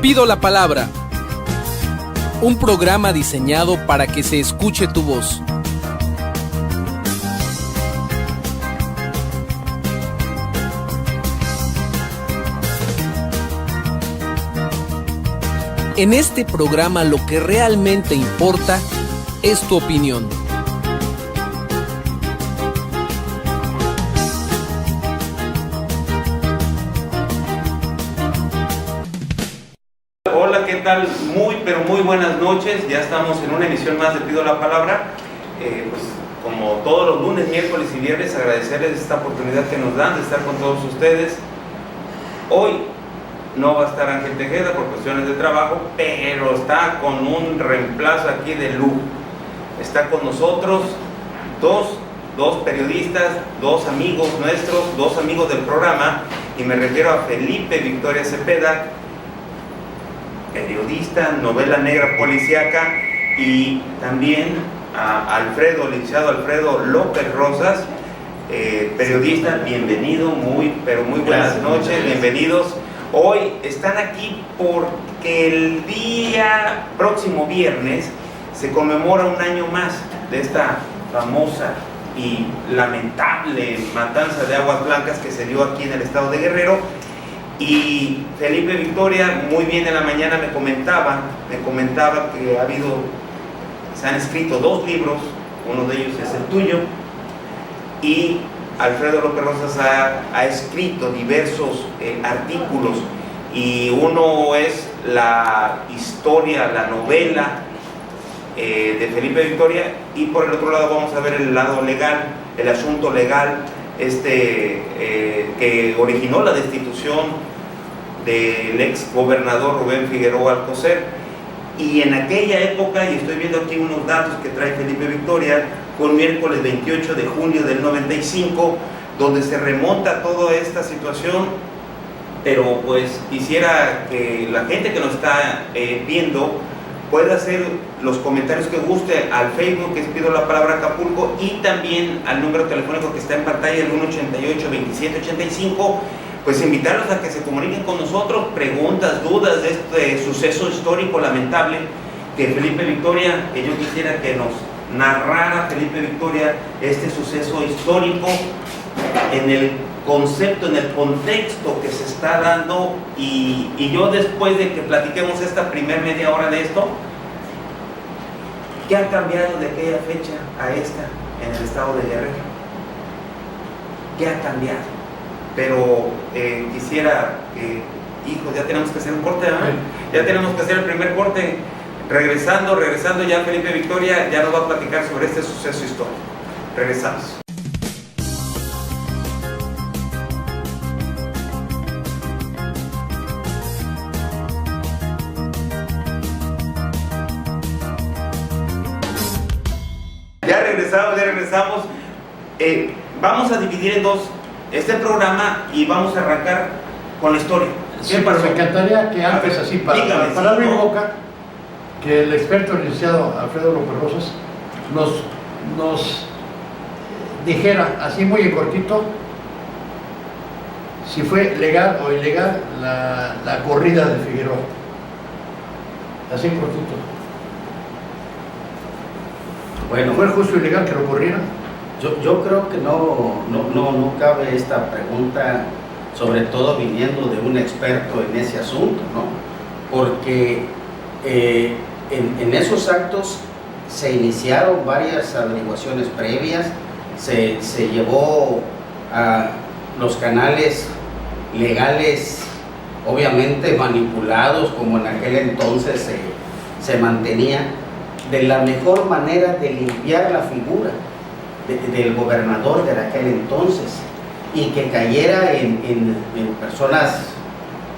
Pido la palabra. Un programa diseñado para que se escuche tu voz. En este programa lo que realmente importa es tu opinión. Hola, ¿qué tal? Muy buenas noches. Ya estamos en una emisión más de Pido la Palabra. Pues como todos los lunes, miércoles y viernes, agradecerles esta oportunidad que nos dan de estar con todos ustedes. Hoy no va a estar Ángel Tejeda por cuestiones de trabajo, pero está con un reemplazo aquí de lujo. Está con nosotros dos periodistas, dos amigos nuestros, dos amigos del programa, y me refiero a Felipe Victoria Cepeda, periodista, novela negra policíaca, y también a Alfredo, licenciado Alfredo López Rosas, periodista. Bienvenido, muy buenas noches, bienvenidos. Hoy están aquí porque el día próximo viernes se conmemora un año más de esta famosa y lamentable matanza de Aguas Blancas que se dio aquí en el estado de Guerrero. Y Felipe Victoria, muy bien en la mañana, me comentaba que se han escrito 2 libros, uno de ellos es el tuyo, y Alfredo López Rosas ha escrito diversos artículos, y uno es la historia, la novela de Felipe Victoria, y por el otro lado vamos a ver el lado legal, el asunto legal que originó la destitución del ex gobernador Rubén Figueroa Alcocer. Y en aquella época, y estoy viendo aquí unos datos que trae Felipe Victoria, fue un miércoles 28 de junio del 95, donde se remonta toda esta situación. Pero pues quisiera que la gente que nos está viendo pueda hacer los comentarios que guste al Facebook, que es Pido la Palabra Acapulco, y también al número telefónico que está en pantalla, el 188-2785, pues invitarlos a que se comuniquen con nosotros, preguntas, dudas de este suceso histórico lamentable que Felipe Victoria, que yo quisiera que nos narrara Felipe Victoria este suceso histórico en el concepto, en el contexto que se está dando, y yo, después de que platiquemos esta primer media hora de esto, ¿qué ha cambiado de aquella fecha a esta en el estado de Guerrero? ¿Qué ha cambiado? Pero quisiera que, hijos, ya tenemos que hacer un corte, ¿verdad? Ya tenemos que hacer el primer corte. Regresando ya Felipe Victoria ya nos va a platicar sobre este suceso histórico. Regresamos. Ya regresamos. Vamos a dividir en dos este programa y vamos a arrancar con la historia. Sí, pero me encantaría que antes, así, para abrir boca, que el experto licenciado Alfredo López Rosas nos dijera, así muy en cortito, si fue legal o ilegal la corrida de Figueroa. Así en cortito. Bueno, ¿fue justo y legal que lo corrieran? Yo creo que no cabe esta pregunta, sobre todo viniendo de un experto en ese asunto, ¿no? Porque en esos actos se iniciaron varias averiguaciones previas, se llevó a los canales legales, obviamente manipulados, como en aquel entonces se mantenía, de la mejor manera de limpiar la figura del gobernador de aquel entonces, y que cayera en personas,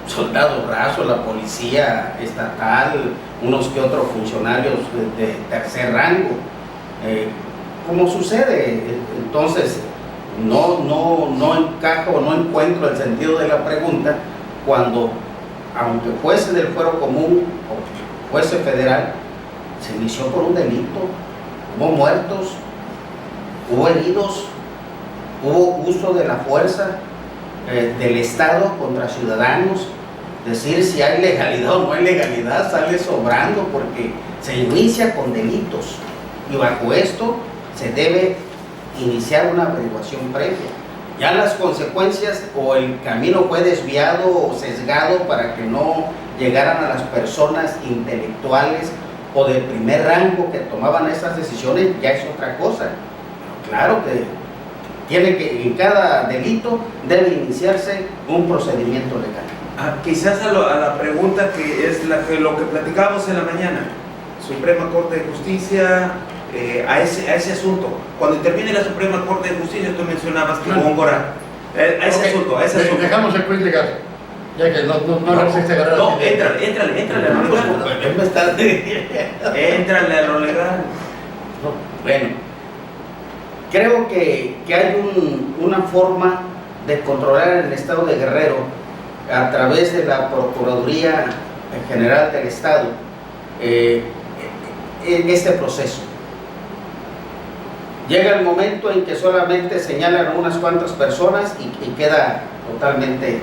soldados rasos, la policía estatal, unos que otros funcionarios de tercer rango, como sucede. Entonces no encajo, no encuentro el sentido de la pregunta cuando, aunque fuese del fuero común o fuese federal, se inició por un delito, hubo muertos, hubo heridos, hubo uso de la fuerza del Estado contra ciudadanos, decir si hay legalidad o no hay legalidad sale sobrando, porque se inicia con delitos y bajo esto se debe iniciar una averiguación previa. Ya las consecuencias o el camino fue desviado o sesgado para que no llegaran a las personas intelectuales o de primer rango que tomaban esas decisiones, ya es otra cosa. Claro que tiene que, en cada delito debe iniciarse un procedimiento legal. Quizás a la pregunta que es lo que platicábamos en la mañana, Suprema Corte de Justicia, a ese asunto. Cuando interviene la Suprema Corte de Justicia, tú mencionabas que Góngora, a ese asunto. Dejamos el quiz legal, ya que no resiste agarrar. No, éntrale a lo legal. Éntrale a lo legal. Bueno, creo que hay una forma de controlar el estado de Guerrero a través de la Procuraduría General del Estado, este proceso. Llega el momento en que solamente señalan a unas cuantas personas y queda totalmente...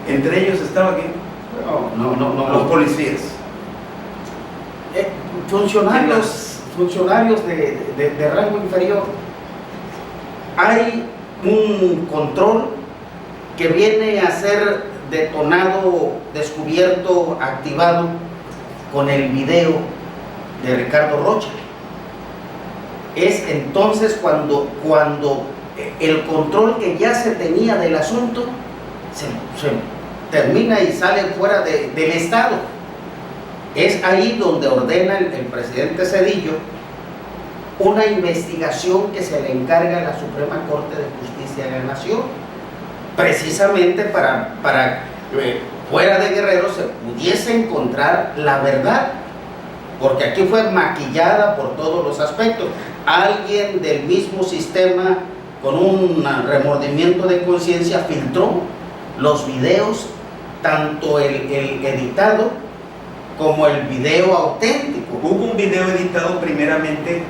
¿Entre ellos estaba quién? No. Los policías. Funcionarios de rango inferior. Hay un control que viene a ser detonado, descubierto, activado con el video de Ricardo Rocha. Es entonces cuando el control que ya se tenía del asunto se termina y sale fuera del Estado. Es ahí donde ordena el presidente Zedillo una investigación que se le encarga a la Suprema Corte de Justicia de la Nación, precisamente para fuera de Guerrero se pudiese encontrar la verdad, porque aquí fue maquillada por todos los aspectos. Alguien del mismo sistema con un remordimiento de conciencia filtró los videos, tanto el editado como el video auténtico. Hubo un video editado primeramente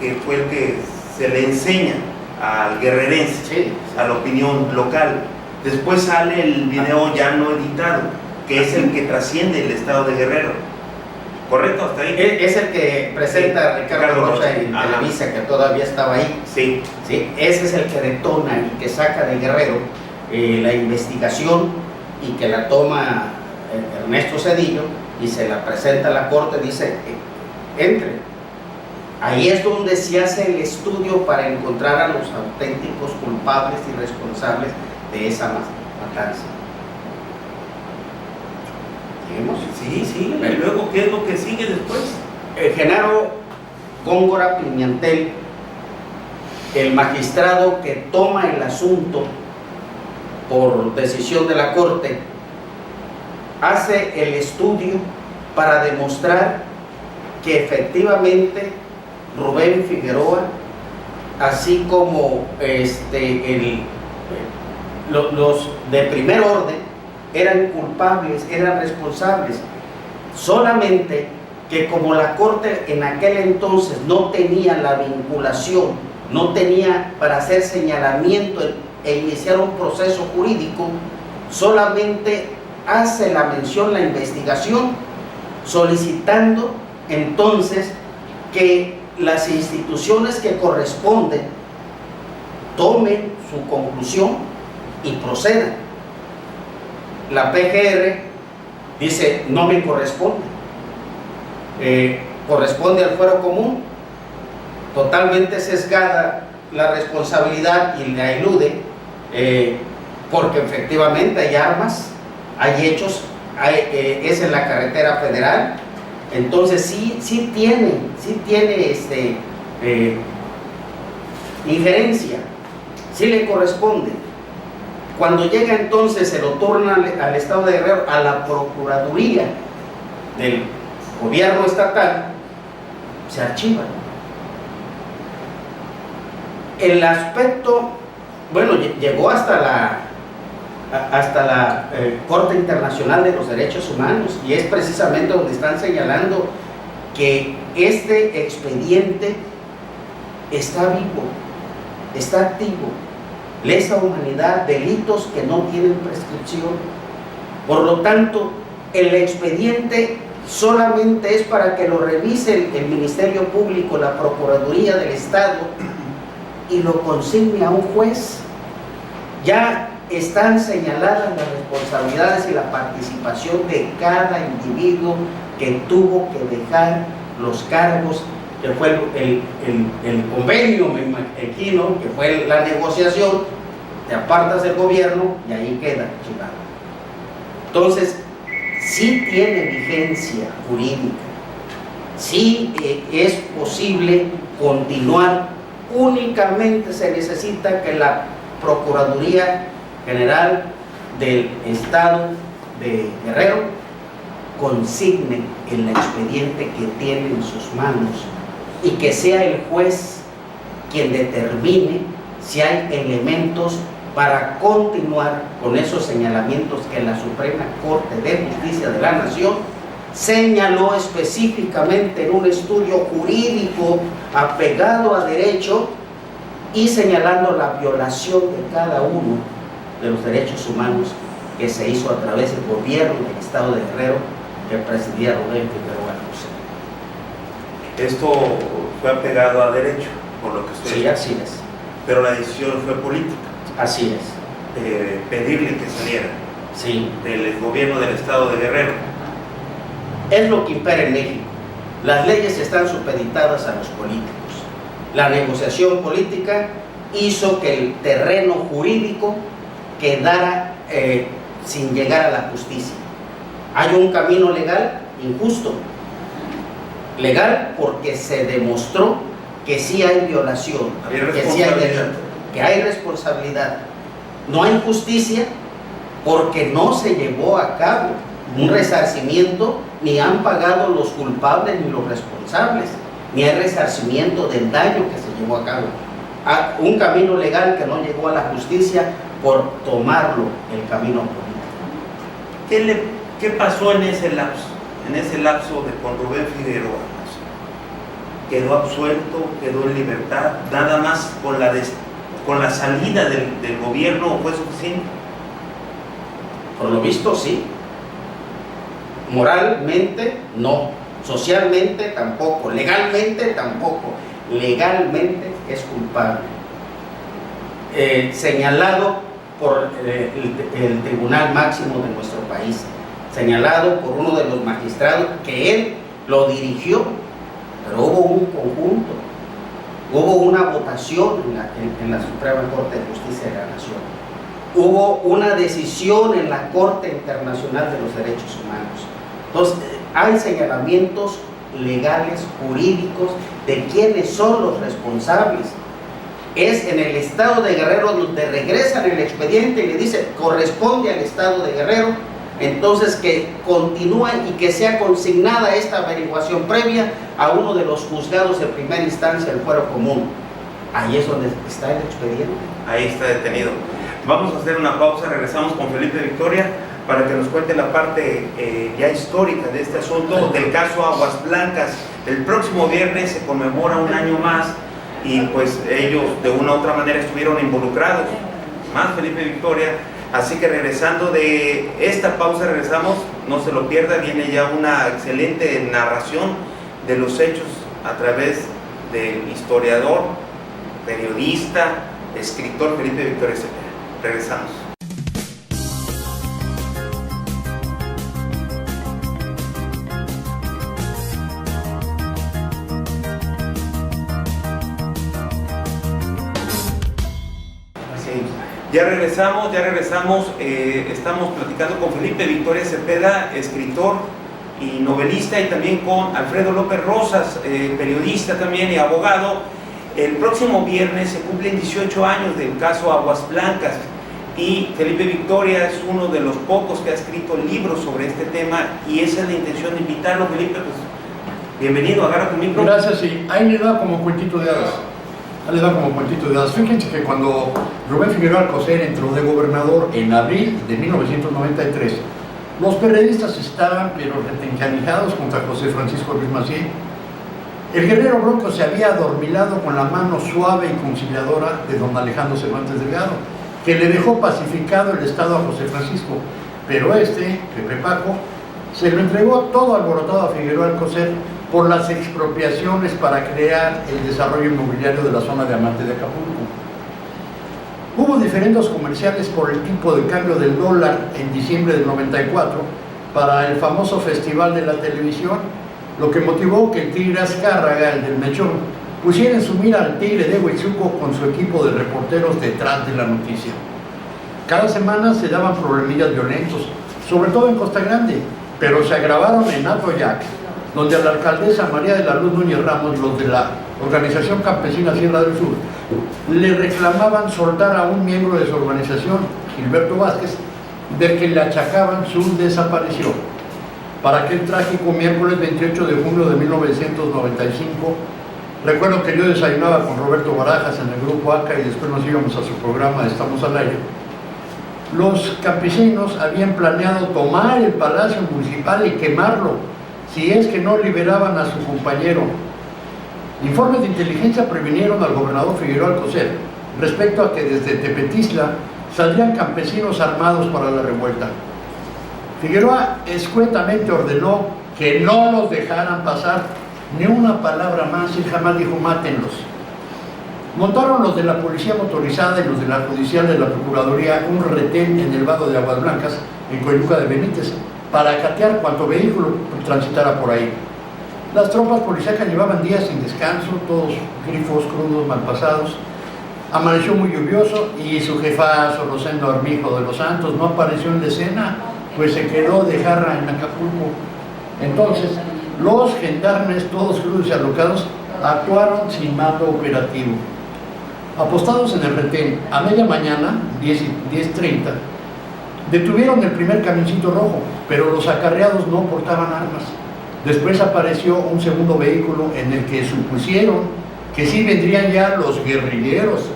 que fue el que se le enseña al guerrerense, sí, a la opinión local. Después sale el video ya no editado, que es el que trasciende el estado de Guerrero. ¿Correcto? ¿Hasta ahí? Es el que presenta Ricardo Rocha en Televisa, que todavía estaba ahí. Sí. Ese es el que detona y que saca de Guerrero la investigación y que la toma Ernesto Zedillo y se la presenta a la Corte, dice, entre. Ahí es donde se hace el estudio para encontrar a los auténticos culpables y responsables de esa matanza. ¿Seguimos? Sí. ¿Y luego qué es lo que sigue después? Genaro Góngora Piñantel, el magistrado que toma el asunto por decisión de la Corte, hace el estudio para demostrar que efectivamente Rubén Figueroa, así como los de primer orden, eran culpables, eran responsables, solamente que como la Corte en aquel entonces no tenía la vinculación, no tenía para hacer señalamiento e iniciar un proceso jurídico, solamente hace la mención, la investigación, solicitando entonces que las instituciones que corresponden tomen su conclusión y procedan. La PGR dice, no me corresponde, corresponde al fuero común, totalmente sesgada la responsabilidad y la elude, porque efectivamente hay armas, hay hechos, es en la carretera federal. Entonces sí tiene injerencia, sí le corresponde. Cuando llega entonces, se lo torna al Estado de Guerrero, a la Procuraduría del gobierno estatal, se archiva. El aspecto, bueno, llegó hasta la Corte Internacional de los Derechos Humanos, y es precisamente donde están señalando que este expediente está vivo, está activo, lesa humanidad, delitos que no tienen prescripción. Por lo tanto, el expediente solamente es para que lo revise el Ministerio Público, la Procuraduría del Estado, y lo consigne a un juez. Ya están señaladas las responsabilidades y la participación de cada individuo que tuvo que dejar los cargos, que fue el convenio, me imagino, que fue la negociación, te apartas del gobierno y ahí queda archivado. Entonces, sí tiene vigencia jurídica, sí es posible continuar, únicamente se necesita que la Procuraduría General del Estado de Guerrero consigne el expediente que tiene en sus manos y que sea el juez quien determine si hay elementos para continuar con esos señalamientos que la Suprema Corte de Justicia de la Nación señaló específicamente en un estudio jurídico apegado a derecho y señalando la violación de cada uno de los derechos humanos que se hizo a través del gobierno del Estado de Guerrero que presidía Rubén Figueroa Alcocer. Esto fue apegado a derecho, por lo que usted Sí, dice. así es. Pero la decisión fue política, Así es. pedirle que saliera Sí. del gobierno del Estado de Guerrero. Es lo que impera en México. Las leyes están supeditadas a los políticos. La negociación política hizo que el terreno jurídico quedara sin llegar a la justicia. Hay un camino legal injusto. Legal porque se demostró que sí hay violación, que sí hay delito, que hay responsabilidad. No hay justicia porque no se llevó a cabo un resarcimiento, ni han pagado los culpables ni los responsables, ni hay resarcimiento del daño que se llevó a cabo. Un camino legal que no llegó a la justicia por tomarlo el camino político. ¿Qué pasó en ese lapso? Con Rubén Figueroa? ¿Quedó absuelto? ¿Quedó en libertad? ¿Nada más con la salida del gobierno fue suficiente? Por lo visto sí. Moralmente no. Socialmente tampoco. Legalmente tampoco. Legalmente es culpable. Señalado por el Tribunal Máximo de nuestro país, señalado por uno de los magistrados que él lo dirigió, pero hubo un conjunto, hubo una votación en la Suprema Corte de Justicia de la Nación, hubo una decisión en la Corte Internacional de los Derechos Humanos. Entonces, hay señalamientos legales, jurídicos, de quiénes son los responsables. Es en el Estado de Guerrero donde regresan el expediente y le dice corresponde al Estado de Guerrero, entonces que continúe y que sea consignada esta averiguación previa a uno de los juzgados de primera instancia del fuero común. Ahí es donde está el expediente. Ahí está detenido. Vamos a hacer una pausa, regresamos con Felipe Victoria para que nos cuente la parte ya histórica de este asunto, del caso Aguas Blancas. El próximo viernes se conmemora un año más y pues ellos de una u otra manera estuvieron involucrados, más Felipe Victoria. Así que regresando de esta pausa, regresamos, no se lo pierda, viene ya una excelente narración de los hechos a través del historiador, periodista, escritor Felipe Victoria Cepeda. Regresamos. Ya regresamos, estamos platicando con Felipe Victoria Cepeda, escritor y novelista, y también con Alfredo López Rosas, periodista también y abogado. El próximo viernes se cumplen 18 años del caso Aguas Blancas y Felipe Victoria es uno de los pocos que ha escrito libros sobre este tema y esa es la intención de invitarlo. Felipe, pues bienvenido, agarra tu micro. Gracias, sí, ahí le da como cuentito de hadas. Fíjense que cuando Rubén Figueroa Alcocer entró de gobernador en abril de 1993, los periodistas estaban pero retencanijados contra José Francisco Ruiz Massieu. El guerrero bronco se había adormilado con la mano suave y conciliadora de don Alejandro Cervantes Delgado, que le dejó pacificado el estado a José Francisco. pero Pepe Paco, se lo entregó todo alborotado a Figueroa Alcocer por las expropiaciones para crear el desarrollo inmobiliario de la zona de Amante de Acapulco. Hubo diferendos comerciales por el tipo de cambio del dólar en diciembre del 94 para el famoso Festival de la Televisión, lo que motivó que el Tigre Azcárraga, el del Mechón, pusiera en su mira al Tigre de Huitzuco con su equipo de reporteros detrás de la noticia. Cada semana se daban problemillas violentos, sobre todo en Costa Grande, pero se agravaron en Atoyac, donde a la alcaldesa María de la Luz Núñez Ramos, los de la Organización Campesina Sierra del Sur, le reclamaban soltar a un miembro de su organización, Gilberto Vázquez, del que le achacaban su desaparición. Para aquel trágico miércoles 28 de junio de 1995, recuerdo que yo desayunaba con Roberto Barajas en el grupo ACA y después nos íbamos a su programa Estamos al Aire. Los campesinos habían planeado tomar el Palacio Municipal y quemarlo, si es que no liberaban a su compañero. Informes de inteligencia previnieron al gobernador Figueroa Alcocer respecto a que desde Tepetizla saldrían campesinos armados para la revuelta. Figueroa escuetamente ordenó que no los dejaran pasar ni una palabra más y jamás dijo mátenlos. Montaron los de la policía motorizada y los de la judicial de la Procuraduría un retén en el vado de Aguas Blancas, en Coyuca de Benítez, para catear cuanto vehículo transitara por ahí. Las tropas policíacas llevaban días sin descanso, todos grifos, crudos, malpasados. Amaneció muy lluvioso y su jefazo, Rosendo Armijo de los Santos, no apareció en la escena, pues se quedó de jarra en Acapulco. Entonces, los gendarmes, todos crudos y alocados, actuaron sin mando operativo. Apostados en el retén, a media mañana, 10:30, detuvieron el primer camioncito rojo, pero los acarreados no portaban armas. Después apareció un segundo vehículo en el que supusieron que sí vendrían ya los guerrilleros.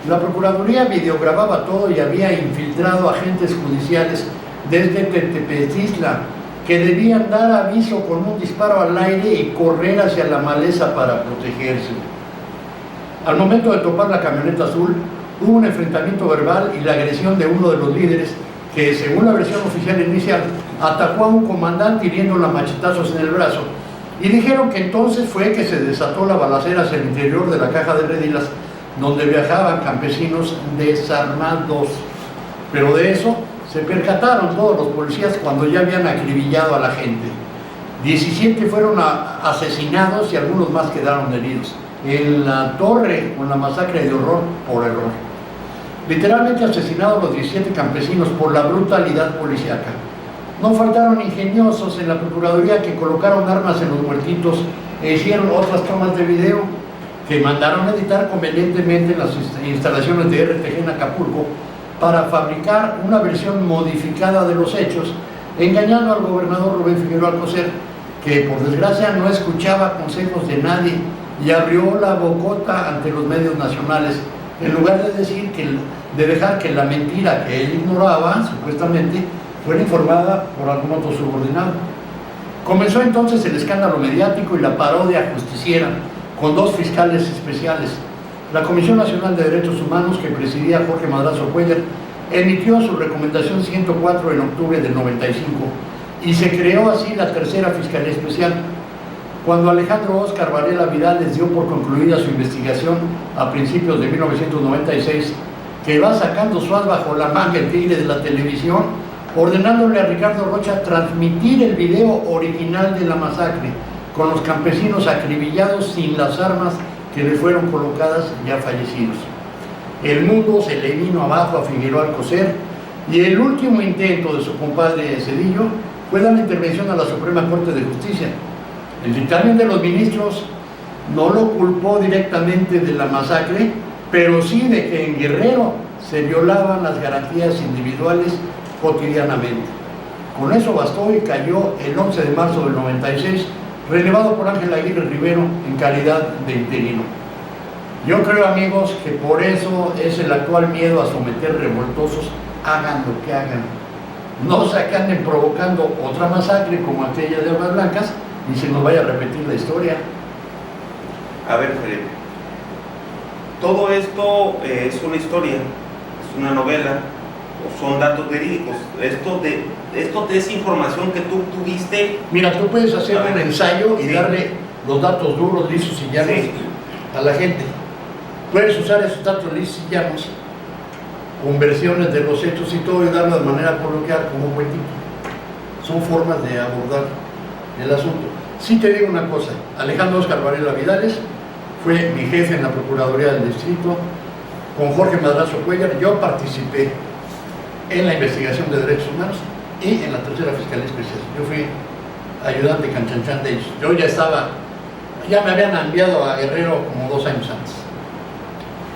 La Procuraduría videogrababa todo y había infiltrado agentes judiciales desde Tepetizla, que debían dar aviso con un disparo al aire y correr hacia la maleza para protegerse. Al momento de topar la camioneta azul, hubo un enfrentamiento verbal y la agresión de uno de los líderes que, según la versión oficial inicial, atacó a un comandante hiriéndolo a machetazos en el brazo, y dijeron que entonces fue que se desató la balacera hacia el interior de la caja de redilas donde viajaban campesinos desarmados. Pero de eso se percataron todos los policías cuando ya habían acribillado a la gente. 17 fueron asesinados y algunos más quedaron heridos en la torre con la masacre de horror por error. Literalmente asesinados los 17 campesinos por la brutalidad policíaca. No faltaron ingeniosos en la Procuraduría que colocaron armas en los muertitos e hicieron otras tomas de video que mandaron a editar convenientemente en las instalaciones de RTG en Acapulco para fabricar una versión modificada de los hechos, engañando al gobernador Rubén Figueroa Alcocer, que por desgracia no escuchaba consejos de nadie y abrió la bocota ante los medios nacionales, en lugar de dejar que la mentira que él ignoraba, supuestamente, fuera informada por algún otro subordinado. Comenzó entonces el escándalo mediático y la parodia justiciera, con 2 fiscales especiales. La Comisión Nacional de Derechos Humanos, que presidía Jorge Madrazo Cuellar, emitió su recomendación 104 en octubre del 95 y se creó así la tercera Fiscalía Especial. Cuando Alejandro Óscar Varela Vidal les dio por concluida su investigación a principios de 1996, que va sacando su as bajo la manga el tigre de la televisión, ordenándole a Ricardo Rocha transmitir el video original de la masacre, con los campesinos acribillados sin las armas que le fueron colocadas ya fallecidos. El mundo se le vino abajo a Figueroa Alcocer y el último intento de su compadre Cedillo fue dar la intervención a la Suprema Corte de Justicia. El dictamen de los ministros no lo culpó directamente de la masacre, pero sí de que en Guerrero se violaban las garantías individuales cotidianamente. Con eso bastó y cayó el 11 de marzo del 96, relevado por Ángel Aguirre Rivero en calidad de interino. Yo creo, amigos, que por eso es el actual miedo a someter revoltosos, hagan lo que hagan. No se anden provocando otra masacre como aquella de Aguas Blancas y se nos vaya a repetir la historia. A ver, Felipe, todo esto es una historia, es una novela, o son datos verídicos? Esto es información que tú tuviste. Mira, tú puedes hacer un ensayo y darle los datos duros, lisos y llanos a la gente. Puedes usar esos datos lisos y llanos con versiones de los hechos y todo y darlo de manera coloquial como un buen tipo. Son formas de abordar el asunto. Sí te digo una cosa, Alejandro Óscar Varela Vidales fue mi jefe en la Procuraduría del Distrito, con Jorge Madrazo Cuellar. Yo participé en la investigación de derechos humanos y en la tercera Fiscalía Especial. Yo fui ayudante canchanchan de ellos. Yo ya me habían enviado a Guerrero como 2 años antes.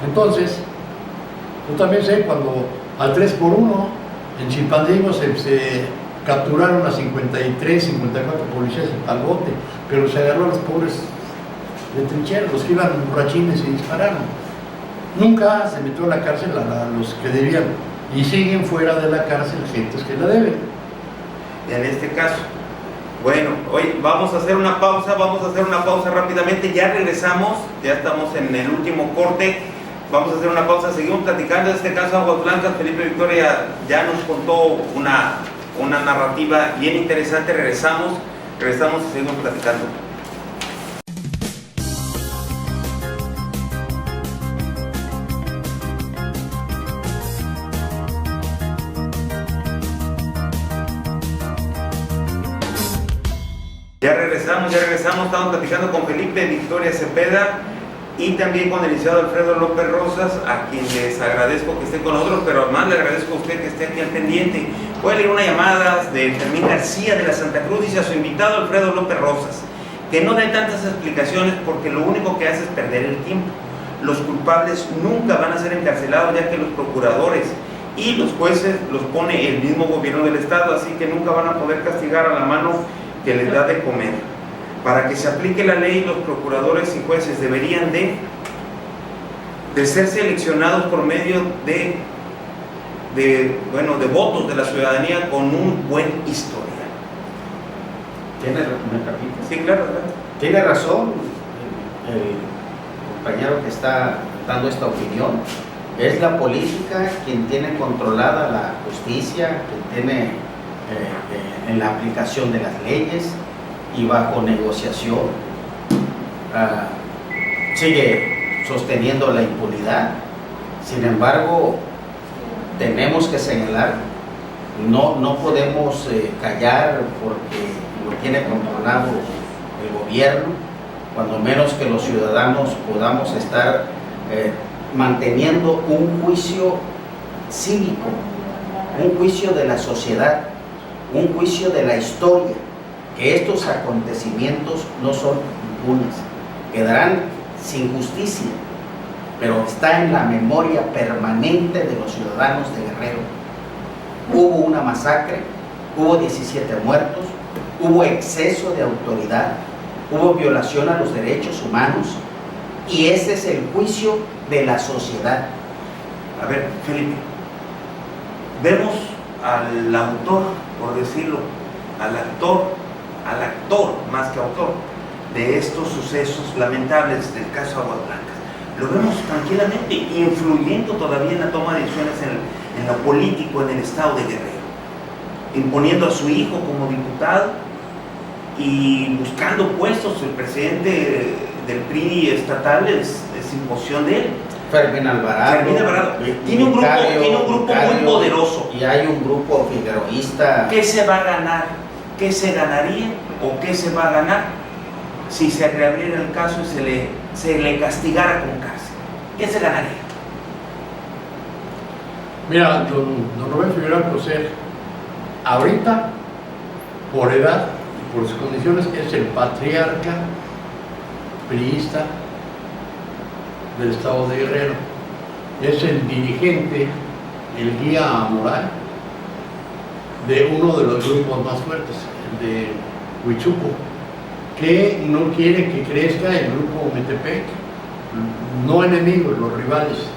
Entonces, yo también sé cuando al 3x1 en Chilpancingo se capturaron a 53, 54 policías al bote, pero se agarró a los pobres de trinchera, los que iban borrachines y dispararon. Nunca se metió a la cárcel a los que debían, y siguen fuera de la cárcel gentes que la deben. En este caso, bueno, hoy vamos a hacer una pausa rápidamente, ya regresamos, ya estamos en el último corte, vamos a hacer una pausa, seguimos platicando de este caso Aguas Blancas. Felipe Victoria ya nos contó una narrativa bien interesante. Regresamos y seguimos platicando. Ya regresamos, estamos platicando con Felipe Victoria Cepeda y también con el licenciado Alfredo López Rosas, a quien les agradezco que esté con nosotros, pero además le agradezco a usted que esté aquí al pendiente. Voy a leer una llamada de Fermín García de la Santa Cruz. Dice a su invitado Alfredo López Rosas que no dé tantas explicaciones porque lo único que hace es perder el tiempo. Los culpables nunca van a ser encarcelados, ya que los procuradores y los jueces los pone el mismo gobierno del estado, así que nunca van a poder castigar a la mano que les da de comer. Para que se aplique la ley, los procuradores y jueces deberían de ser seleccionados por medio de votos de la ciudadanía con un buen historial. ¿Me permite? Sí, claro. Tiene razón el compañero que está dando esta opinión. Es la política quien tiene controlada la justicia, quien tiene en la aplicación de las leyes y bajo negociación sigue sosteniendo la impunidad. Sin embargo, tenemos que señalar, no podemos callar porque lo tiene controlado el gobierno, cuando menos que los ciudadanos podamos estar manteniendo un juicio cívico, un juicio de la sociedad, un juicio de la historia, que estos acontecimientos no son impunes, quedarán sin justicia, pero está en la memoria permanente de los ciudadanos de Guerrero. Hubo una masacre, hubo 17 muertos, hubo exceso de autoridad, hubo violación a los derechos humanos, y ese es el juicio de la sociedad. A ver, Felipe, vemos al autor, por decirlo, al actor más que autor de estos sucesos lamentables del caso Aguas Blancas. Lo vemos tranquilamente influyendo todavía en la toma de decisiones en lo político en el estado de Guerrero, imponiendo a su hijo como diputado y buscando puestos. El presidente del PRI estatal es imposición de él. Fermín Alvarado. Tiene un grupo muy poderoso. Y hay un grupo figueroísta. ¿Qué se va a ganar? ¿Qué se ganaría o qué se va a ganar si se reabriera el caso y se le castigara con cárcel? ¿Qué se ganaría? Mira, don Rubén Figueroa Alcocer, ahorita, por edad y por sus condiciones, es el patriarca priista del estado de Guerrero. Es el dirigente, el guía moral de uno de los grupos más fuertes, el de Huichuco, que no quiere que crezca el grupo Metepec, no enemigos, los rivales,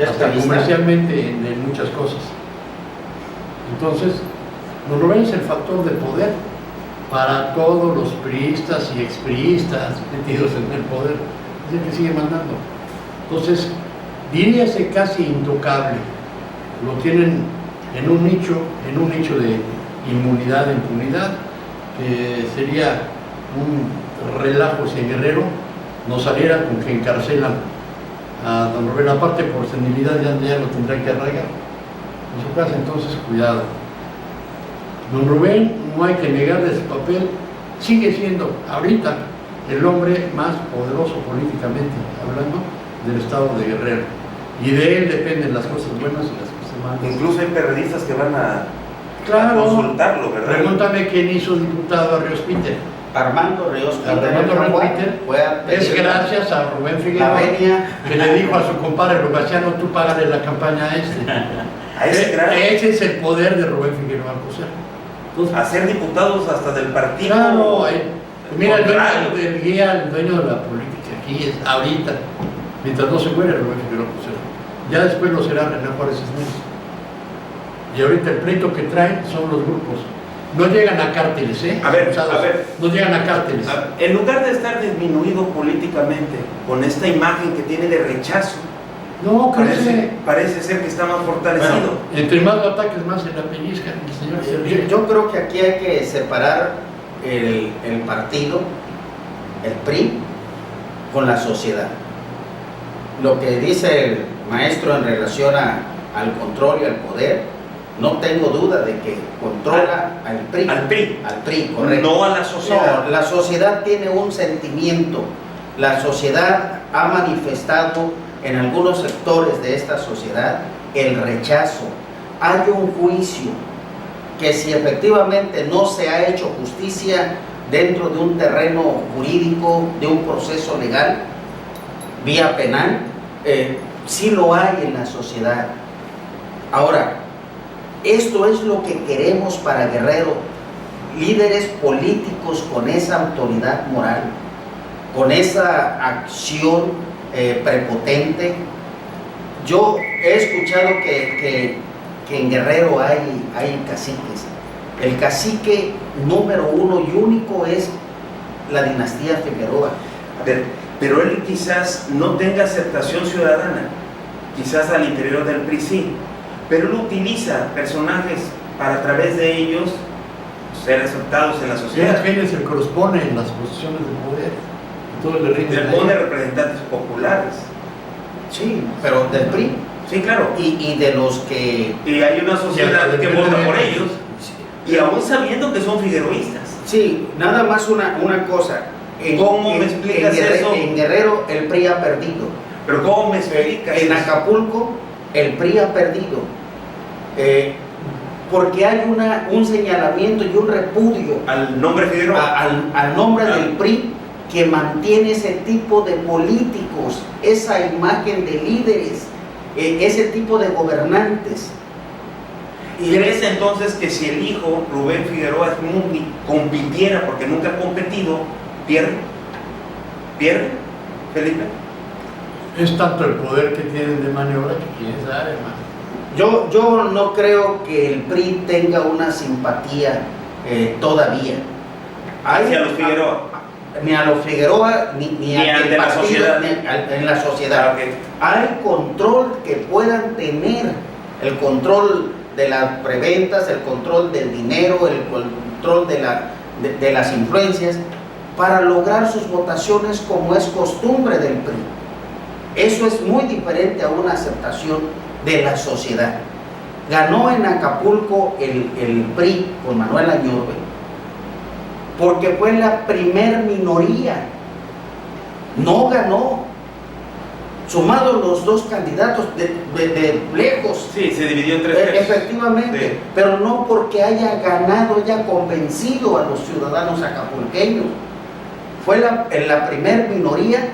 hasta comercialmente en muchas cosas. Entonces, don Rubén es el factor de poder para todos los priistas y expriistas metidos en el poder, es el que sigue mandando. Entonces, diríase casi intocable, lo tienen en un nicho de inmunidad, de impunidad, que sería un relajo si en Guerrero nos saliera con que encarcelan a don Rubén, aparte por senilidad ya lo tendrán que arraigar en su casa, entonces cuidado. Don Rubén, no hay que negarle su papel, sigue siendo ahorita el hombre más poderoso políticamente hablando del estado de Guerrero, y de él dependen las cosas buenas y las cosas malas. Incluso hay periodistas que van a consultarlo, ¿verdad? Pregúntame quién hizo diputado a Ríos Peter. Armando Ríos Peter es gracias a Rubén Figueroa, que le dijo a su compadre Rogaciano, tú págale la campaña a este. Ese es el poder de Rubén Figueroa Alcocer. Hacer diputados hasta del partido. Claro, mira, el dueño de la política aquí es ahorita, mientras no se muere Rubén Figueroa Alcocer. Ya después lo será René Juárez Cisneros. Y ahorita el pleito que traen son los grupos. No llegan a cárteles, A ver. No llegan a cárteles. En lugar de estar disminuido políticamente con esta imagen que tiene de rechazo, no, crece. Parece ser que está más fortalecido. Bueno, entre más lo ataques, más se la pellizcan, el señor. Yo creo que aquí hay que separar el partido, el PRI, con la sociedad. Lo que dice el maestro en relación al control y al poder, no tengo duda de que controla al PRI. Al PRI, correcto. No a la sociedad. No, la sociedad tiene un sentimiento. La sociedad ha manifestado en algunos sectores de esta sociedad el rechazo. Hay un juicio que si efectivamente no se ha hecho justicia dentro de un terreno jurídico, de un proceso legal, vía penal, sí lo hay en la sociedad. Ahora, esto es lo que queremos para Guerrero, líderes políticos con esa autoridad moral, con esa acción prepotente. Yo he escuchado que en Guerrero hay caciques. El cacique número uno y único es la dinastía Figueroa. Pero él quizás no tenga aceptación ciudadana, quizás al interior del PRI sí, pero él utiliza personajes para a través de ellos ser aceptados en la sociedad. Él se corresponde en las posiciones de poder. Le pone representantes populares. Sí, pero del PRI. Sí, claro. Y de los que... Y hay una sociedad que vota por ellos, y aún sabiendo que son figueroístas. Sí, nada más una cosa. ¿Cómo me explicas eso? En Guerrero el PRI ha perdido. ¿Pero cómo me explicas En eso? Acapulco el PRI ha perdido. Porque hay un señalamiento y un repudio al nombre Figueroa. Al nombre del PRI, que mantiene ese tipo de políticos, esa imagen de líderes, ese tipo de gobernantes. ¿Y crees entonces que si el hijo Rubén Figueroa Mundi compitiera, porque nunca ha competido, pierde? ¿Pierde, Felipe? Es tanto el poder que tienen de maniobra que quién sabe, hermano. Yo no creo que el PRI tenga una simpatía todavía. Hacia los Figueroa. Ni a los Figueroa, ni ante la sociedad. En la sociedad. Okay. Hay control que puedan tener, el control de las preventas, el control del dinero, el control de las influencias, para lograr sus votaciones como es costumbre del PRI. Eso es muy diferente a una aceptación de la sociedad. Ganó en Acapulco el PRI con Manuel Añorbe, porque fue la primer minoría. No ganó, sumados los dos candidatos de lejos. Sí, se dividió en tres tercios. Efectivamente, sí. Pero no porque haya ganado, haya convencido a los ciudadanos acapulqueños. Fue la primer minoría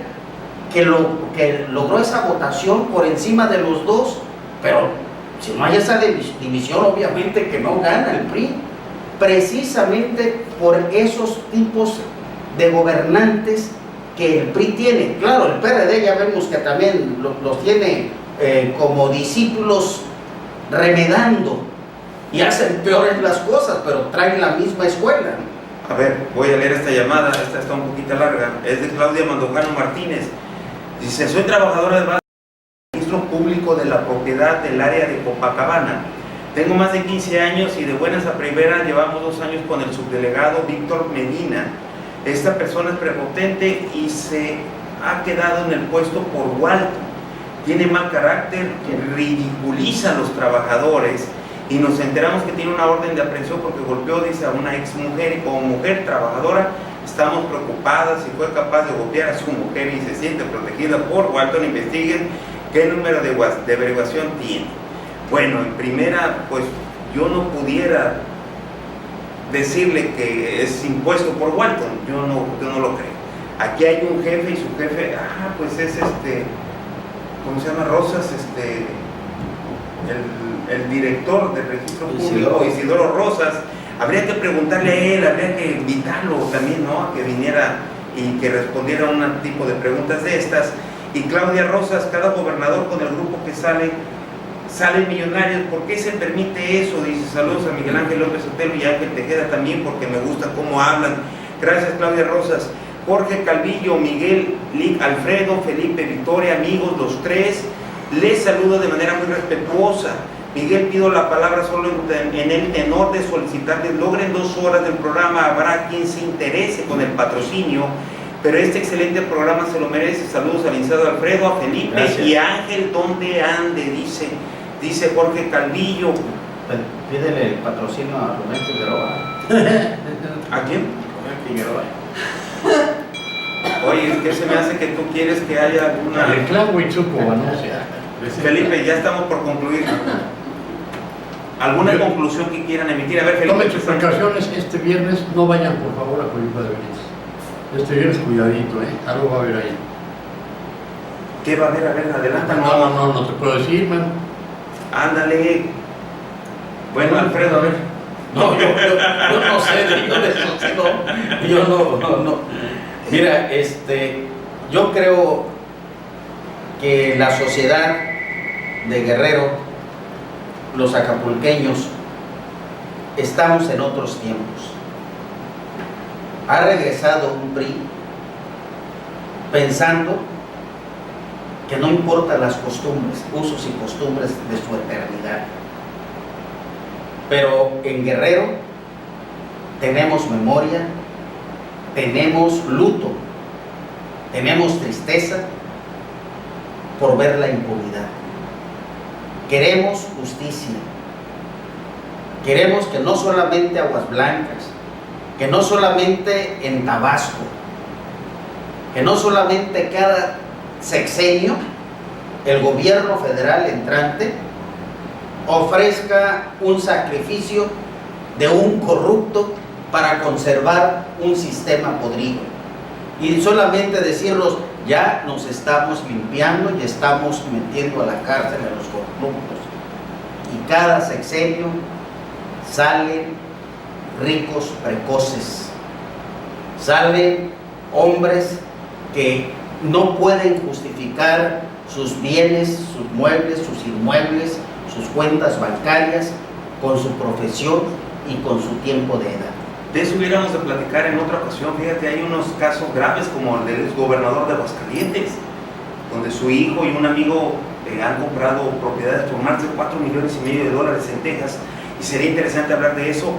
que logró esa votación por encima de los dos, pero si no hay esa división, obviamente que no gana el PRI, precisamente por esos tipos de gobernantes que el PRI tiene. Claro, el PRD ya vemos que también los tiene como discípulos remedando y hacen peores las cosas, pero traen la misma escuela. A ver, voy a leer esta llamada, esta está un poquito larga, es de Claudia Mandojano Martínez. Dice: soy trabajadora del registro público de la propiedad del área de Copacabana. Tengo más de 15 años y de buenas a primeras llevamos 2 años con el subdelegado Víctor Medina. Esta persona es prepotente y se ha quedado en el puesto por Walton. Tiene mal carácter, ridiculiza a los trabajadores y nos enteramos que tiene una orden de aprehensión porque golpeó, dice, a una ex mujer, y como mujer trabajadora estamos preocupadas si fue capaz de golpear a su mujer y se siente protegida por Walton. Investiguen qué número de averiguación tiene. Bueno, en primera, pues yo no pudiera decirle que es impuesto por Walton, yo no lo creo. Aquí hay un jefe y su jefe, pues es ¿cómo se llama? Rosas, el director del registro público, Isidoro Rosas. Habría que preguntarle a él, habría que invitarlo también, ¿no?, a que viniera y que respondiera a un tipo de preguntas de estas. Y Claudia Rosas, cada gobernador con el grupo que salen millonarios. ¿Por qué se permite eso? Dice, saludos a Miguel Ángel López Otelo y Ángel Tejeda también, porque me gusta cómo hablan. Gracias, Claudia Rosas. Jorge Calvillo, Miguel, Lic, Alfredo, Felipe, Victoria, amigos, los tres, les saludo de manera muy respetuosa. Miguel, pido la palabra solo en el tenor de solicitarles, logren 2 horas del programa, habrá quien se interese con el patrocinio, pero este excelente programa se lo merece. Saludos al licenciado Alfredo, a Felipe. Gracias. Y a Ángel, ¿dónde ande? Dice Jorge Calvillo. Pídele el patrocinio a Rubén Figueroa. ¿A quién? Rubén Figueroa. Oye, ¿qué se me hace que tú quieres que haya alguna... El clan Huichuco, Felipe, ya estamos por concluir. ¿Alguna conclusión que quieran emitir? A ver, Felipe. Tomen sus precauciones este viernes, no vayan por favor a Coyuca de Benítez. Este viernes cuidadito, algo va a haber ahí. ¿Qué va a haber? A ver, adelanta. No te puedo decir, man. Ándale. Bueno, Alfredo, a ver. No, yo no sé, yo no. Mira, yo creo que la sociedad de Guerrero, los acapulqueños, estamos en otros tiempos. Ha regresado un PRI pensando que no importan las costumbres, usos y costumbres de su eternidad. Pero en Guerrero tenemos memoria, tenemos luto, tenemos tristeza por ver la impunidad. Queremos justicia. Queremos que no solamente Aguas Blancas, que no solamente en Tabasco, que no solamente cada sexenio el gobierno federal entrante ofrezca un sacrificio de un corrupto para conservar un sistema podrido y solamente decirlos, ya nos estamos limpiando y estamos metiendo a la cárcel a los corruptos. Y cada sexenio salen ricos precoces, salen hombres que no pueden justificar sus bienes, sus muebles, sus inmuebles, sus cuentas bancarias con su profesión y con su tiempo de edad. De eso hubiéramos de platicar en otra ocasión. Fíjate, hay unos casos graves como el del exgobernador de Aguascalientes, donde su hijo y un amigo han comprado propiedades por más de $4,5 millones en Texas, y sería interesante hablar de eso.